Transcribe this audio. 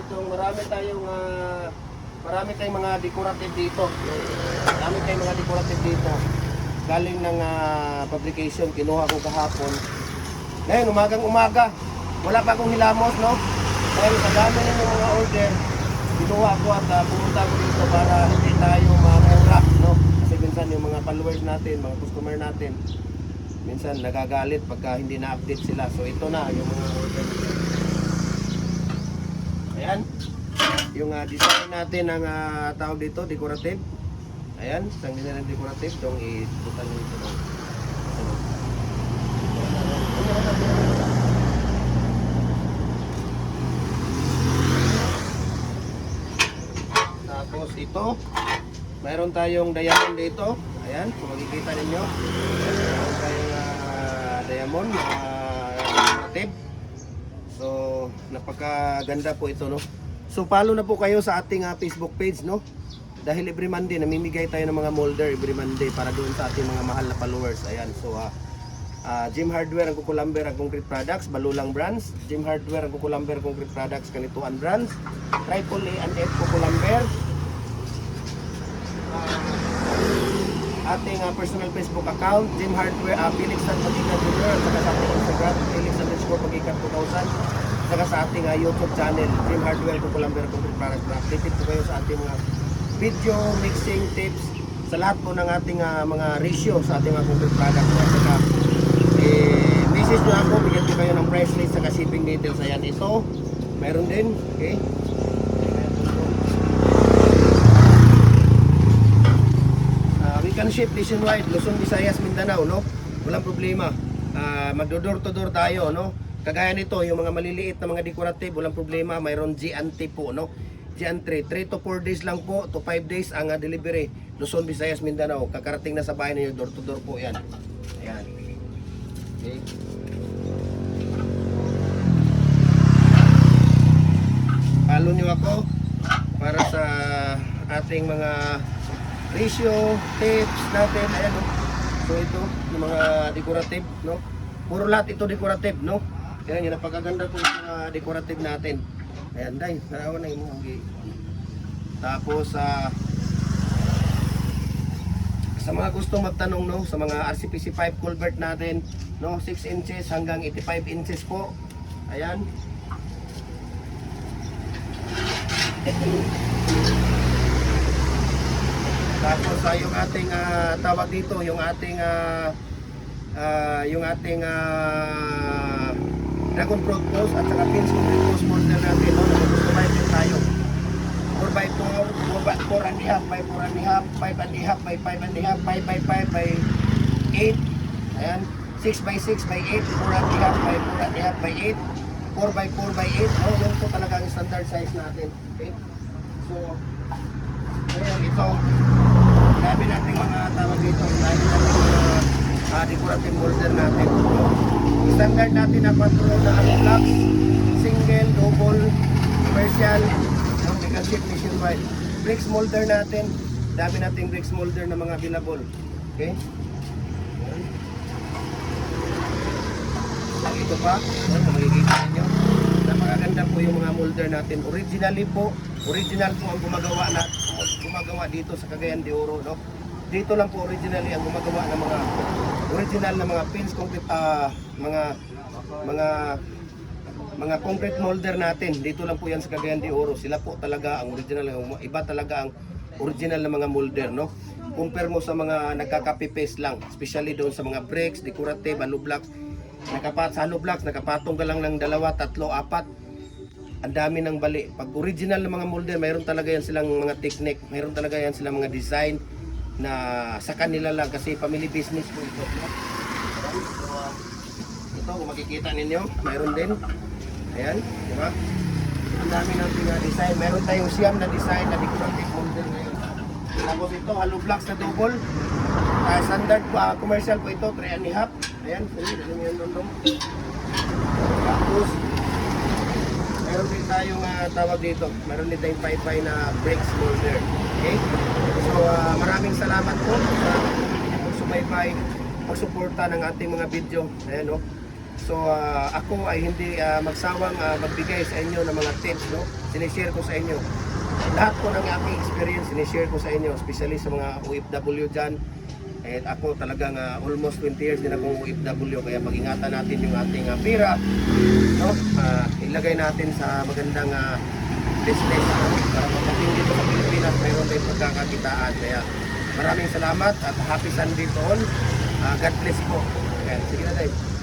itong marami tayong mga decorative dito. Marami tayong mga decorative dito. Galing ng publication, kinuha ko kahapon. Ngayon, umaga. Wala pa akong hilamos, no? Dahil sa dami ng mga order, kinuha ko at pumunta ko dito para hindi tayo ma-wrap, no? Kasi minsan yung mga followers natin, mga customer natin, minsan nagagalit pagka hindi na-update sila. So ito na yung mga order. Ayan. Yung design natin ng tawag dito, decorative. Ayan, isang design ng decorative. Itong itutan nyo ito. Tapos ito, mayroon tayong diamond dito. Ayan, kung makikita ninyo. Mayroon tayong diamond decorative. So, napakaganda po ito, no? So, follow na po kayo sa ating Facebook page, no? Dahil every Monday, namimigay tayo ng mga molder every Monday para doon sa ating mga mahal na followers. Ayan, so, Gym Hardware, ang Kukulamber, ang Concrete Products, Balulang Brands. Gym Hardware, ang Kukulamber, Concrete Products, Kanituan Brands. Triple A and F Kukulamber. Ating personal Facebook account, Gym Hardware, Felix San Pagikat Junior, at saka sa ating Instagram, Felix_Pagikat 2000. Saka sa ating YouTube channel, Gym Hardware, Kukulamber, Concrete Products. Updated po kayo sa ating mga video, mixing tips, sa lahat po ng ating mga ratio sa ating mga concrete products. At saka, message nyo ako, bigyan ko kayo ng price list, saka shipping details. Ayan, ito, meron din, okay? We can ship nationwide, Luzon, Visayas, Mindanao, no? Walang problema. Magdo-door to door tayo, no? Kagaya nito, yung mga maliliit na mga decorative, walang problema, mayroon GNT po, no? GN3, 3 to 4 days lang po, to 5 days ang delivery. Luzon, Visayas, Mindanao, kakarating na sa bahay ninyo, door to door po yan. Ayan. Okay. Follow nyo ako para sa ating mga ratio, tips natin. Ayan, no? So ito, yung mga decorative, no? Puro lahat ito decorative, no? Ayan, yung napakaganda po yung mga decorative natin. Ayan, dahil, narawan na yung mga. Tapos, sa mga gusto magtanong, no? Sa mga RCPC 5 culvert natin, no? 6 inches hanggang 85 inches po. Ayan. Tapos yung ating tawag dito, yung ating dragon fruit post at saka pins concrete post molder natin, no? Nag-customize din tayo 4x4, 4 and a half by 4 and a half, 5 and a half by 5 and a half, 5 by 5 by 8, ayan, 6 by 6 by 8, 4 and a half by 4 and a half by 8, 4 by 4 by 8, no? Yun po talaga ang standard size natin, okay? So, ayan, ito dami natin mga tawag dito, dami natin mga decorative molder natin, no? Standard natin na control na ang blocks, single, double, commercial, no? We can ship nationwide. Bricks molder natin, dami nating bricks molder na mga available, okay? Ito pa, makikita ninyo, napakaganda po yung mga molder natin. Original po ang gumagawa dito sa Cagayan de Oro, no? Dito lang po originally ang gumagawa ng mga original na mga pins, concrete, mga concrete molder natin. Dito lang po yan sa Cagayan de Oro. Sila po talaga ang original, iba talaga ang original na mga molder, no? Compare mo sa mga nagka-copy paste lang, especially doon sa mga bricks, decorative, hollow blocks. Sa hollow blocks, nakapatong ka lang ng 2, 3, 4. Ang dami ng bali. Pag original na mga molder, mayroon talaga yan silang mga technique, mayroon talaga yan silang mga design na sa kanila lang kasi family business po ito. Ito, kung makikita ninyo, mayroon din. Ayan, di ba? Ang dami ng design. Mayroon tayong siyam na design na decorative molder ngayon. Tapos ito, hollow blocks na double. Standard commercial po ito, 3 and a half. Ayan, dali yan doon. Tapos, meron din tayong tawag dito. Meron din tayong 5x na bricks molder. Okay? So, maraming salamat po sa pagsubaybay, pagsuporta ng ating mga video. Ayan, no? So ako ay hindi magsawang magbigay sa inyo ng mga tips, no? Sinishare ko sa inyo. Lahat po ng aking experience, sinishare ko sa inyo, especially sa mga OFW dyan. At ako talagang almost 20 years din akong OFW, kaya pag-ingatan natin yung ating pira, no? Ilagay natin sa magandang business, no? Para mapaging dito sa Pilipinas, mayroon tayong pagkakakitaan. Kaya maraming salamat at happy Sunday to all. God bless po. Okay, sige na tayo.